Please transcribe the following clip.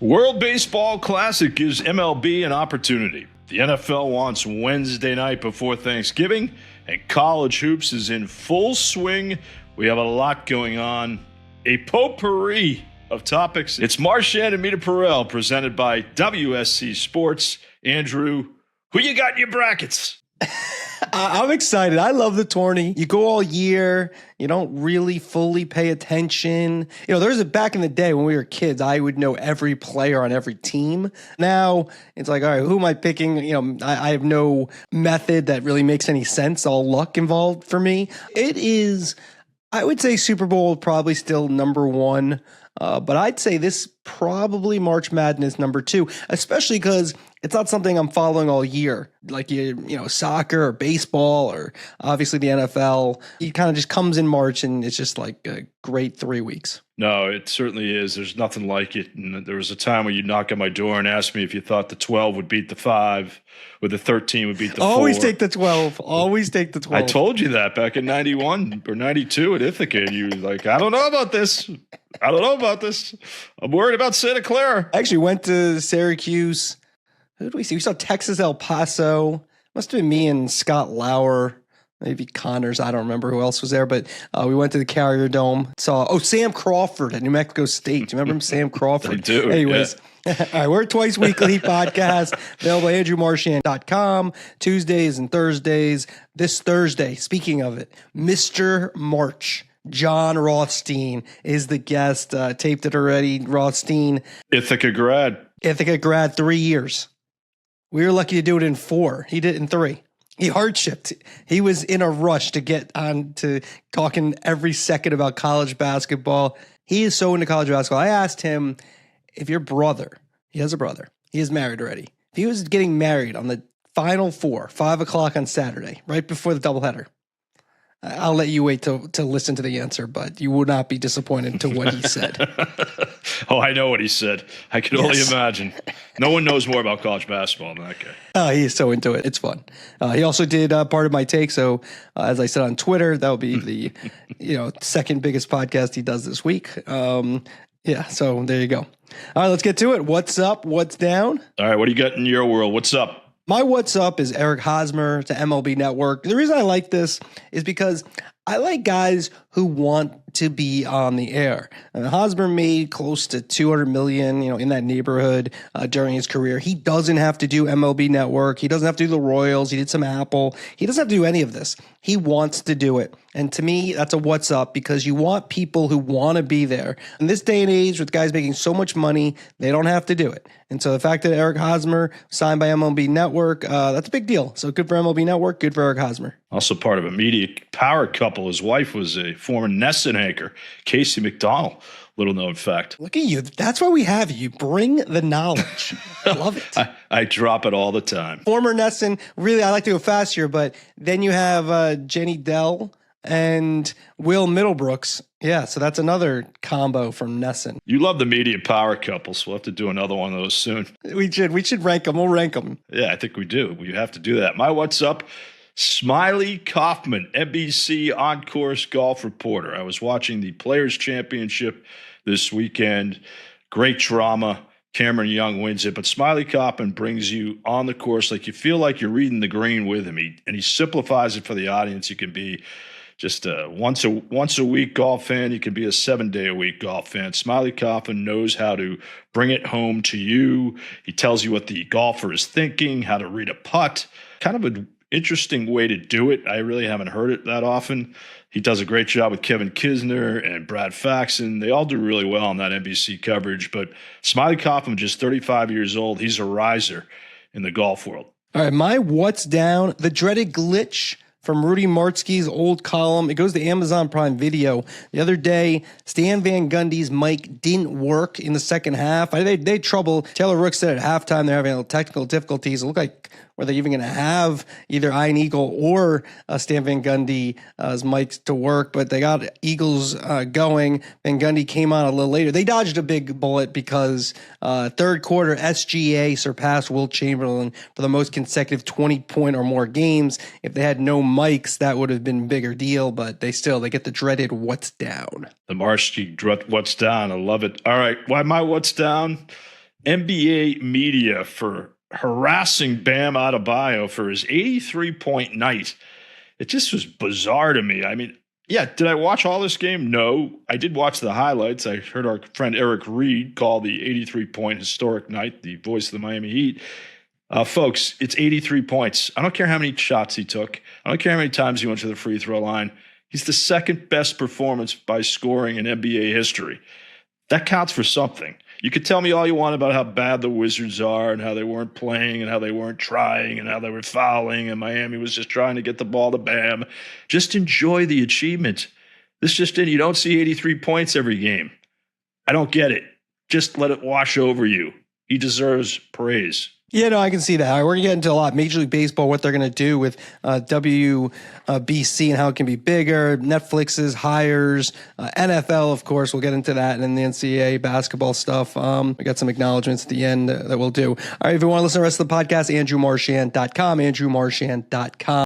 World Baseball Classic gives MLB an opportunity. The NFL wants Wednesday night before Thanksgiving, and college hoops is in full swing. We have a lot going on, a potpourri of topics. It's Marchand and Meterparel presented by WSC Sports. Andrew, who you got in your brackets? I'm excited. I love the tourney. You go all year. You don't really fully pay attention. You know, there's back in the day when we were kids, I would know every player on every team. Now it's like, all right, who am I picking? You know, I have no method that really makes any sense. All luck involved for me. It is, I would say Super Bowl probably still number one. But I'd say this probably March Madness number two, especially because it's not something I'm following all year, like you know, soccer or baseball or obviously the NFL. It kind of just comes in March and it's just like a great 3 weeks. No, it certainly is. There's nothing like it. And there was a time when you knock on my door and ask me if you thought the 12 would beat the 5 or the 13 would beat the 4. Always take the 12. Always take the 12. I told you that back in 91 or 92 at Ithaca. And you were like, I don't know about this. I don't know about this. I'm worried about Santa Clara. I actually went to Syracuse. Who did we see? We saw Texas El Paso. Must have been me and Scott Lauer. Maybe Connors. I don't remember who else was there, but we went to the Carrier Dome. Saw, Sam Crawford at New Mexico State. Do you remember him, Sam Crawford? I do. Anyways, yeah. All right, we're a twice weekly podcast, available at andrewmarchand.com, Tuesdays and Thursdays. This Thursday, speaking of it, Mr. March, John Rothstein is the guest. Taped it already. Rothstein. Ithaca grad, 3 years. We were lucky to do it in 4. He did it in 3. He hardshipped. He was in a rush to get on to talking every second about college basketball. He is so into college basketball. I asked him if your brother, he has a brother, he is married already. If he was getting married on the Final Four, 5 o'clock on Saturday, right before the doubleheader, I'll let you wait to listen to the answer, but you will not be disappointed to what he said. Oh, I know what he said. I can only imagine. No one knows more about college basketball than that guy. He is so into it. It's fun. He also did part of my take. So as I said on Twitter, that will be the second biggest podcast he does this week. Yeah, so there you go. All right, let's get to it. What's up? What's down? All right, what do you got in your world? What's up? My what's up is Eric Hosmer to MLB Network. The reason I like this is because I like guys who want to be on the air. Hosmer made close to $200 million, in that neighborhood during his career. He doesn't have to do MLB Network. He doesn't have to do the Royals. He did some Apple. He doesn't have to do any of this. He wants to do it. And to me, that's a what's up because you want people who want to be there. In this day and age with guys making so much money, they don't have to do it. And so the fact that Eric Hosmer signed by MLB Network, that's a big deal. So good for MLB Network, good for Eric Hosmer. Also part of a media power couple. His wife was a former Nesson anchor, Casey McDonald. Little known fact. Look at you. That's why we have you. Bring the knowledge. I love it. I drop it all the time. Former Nesson. Really, I like to go fast here, but then you have Jenny Dell and Will Middlebrooks. Yeah, so that's another combo from Nesson. You love the media power couples. We'll have to do another one of those soon. We should rank them. We'll rank them. Yeah, I think we do. We have to do that. My what's up? Smiley Kaufman, NBC on-course golf reporter. I was watching the Players' Championship this weekend. Great drama. Cameron Young wins it, but Smiley Kaufman brings you on the course like you feel like you're reading the green with him. He simplifies it for the audience. You can be just a once a week golf fan. You can be a 7-day-a-week golf fan. Smiley Kaufman knows how to bring it home to you. He tells you what the golfer is thinking, how to read a putt. Kind of an interesting way to do it. I really haven't heard it that often. He does a great job with Kevin Kisner and Brad Faxon. They all do really well on that NBC coverage. But Smiley Kaufman, just 35 years old, he's a riser in the golf world. All right, my what's down, the dreaded glitch from Rudy Martzke's old column. It goes to Amazon Prime Video. The other day, Stan Van Gundy's mic didn't work in the second half. They had trouble. Taylor Rook said at halftime they're having technical difficulties. It looked like were they even going to have either Ian Eagle or Stan Van Gundy's mics to work, but they got Eagles going. Van Gundy came on a little later. They dodged a big bullet because third quarter SGA surpassed Wilt Chamberlain for the most consecutive 20-point or more games. If they had no mics, that would have been a bigger deal, but they get the dreaded what's down. The Marchand what's down. I love it. All right. Why my what's down NBA media for harassing Bam Adebayo for his 83-point night. It just was bizarre to me. I mean, yeah, did I watch all this game? No. I did watch the highlights. I heard our friend Eric Reed call the 83-point historic night, the voice of the Miami Heat. Folks, it's 83 points. I don't care how many shots he took. I don't care how many times he went to the free throw line. He's the second best performance by scoring in NBA history. That counts for something. You could tell me all you want about how bad the Wizards are and how they weren't playing and how they weren't trying and how they were fouling and Miami was just trying to get the ball to Bam. Just enjoy the achievement. This just in, you don't see 83 points every game. I don't get it. Just let it wash over you. He deserves praise. Yeah, no, I can see that. All right, we're going to get into a lot. Major League Baseball, what they're going to do with WBC and how it can be bigger, Netflix's hires, NFL, of course, we'll get into that, and then the NCAA basketball stuff. We got some acknowledgments at the end that we'll do. All right, if you want to listen to the rest of the podcast, andrewmarchand.com, andrewmarchand.com.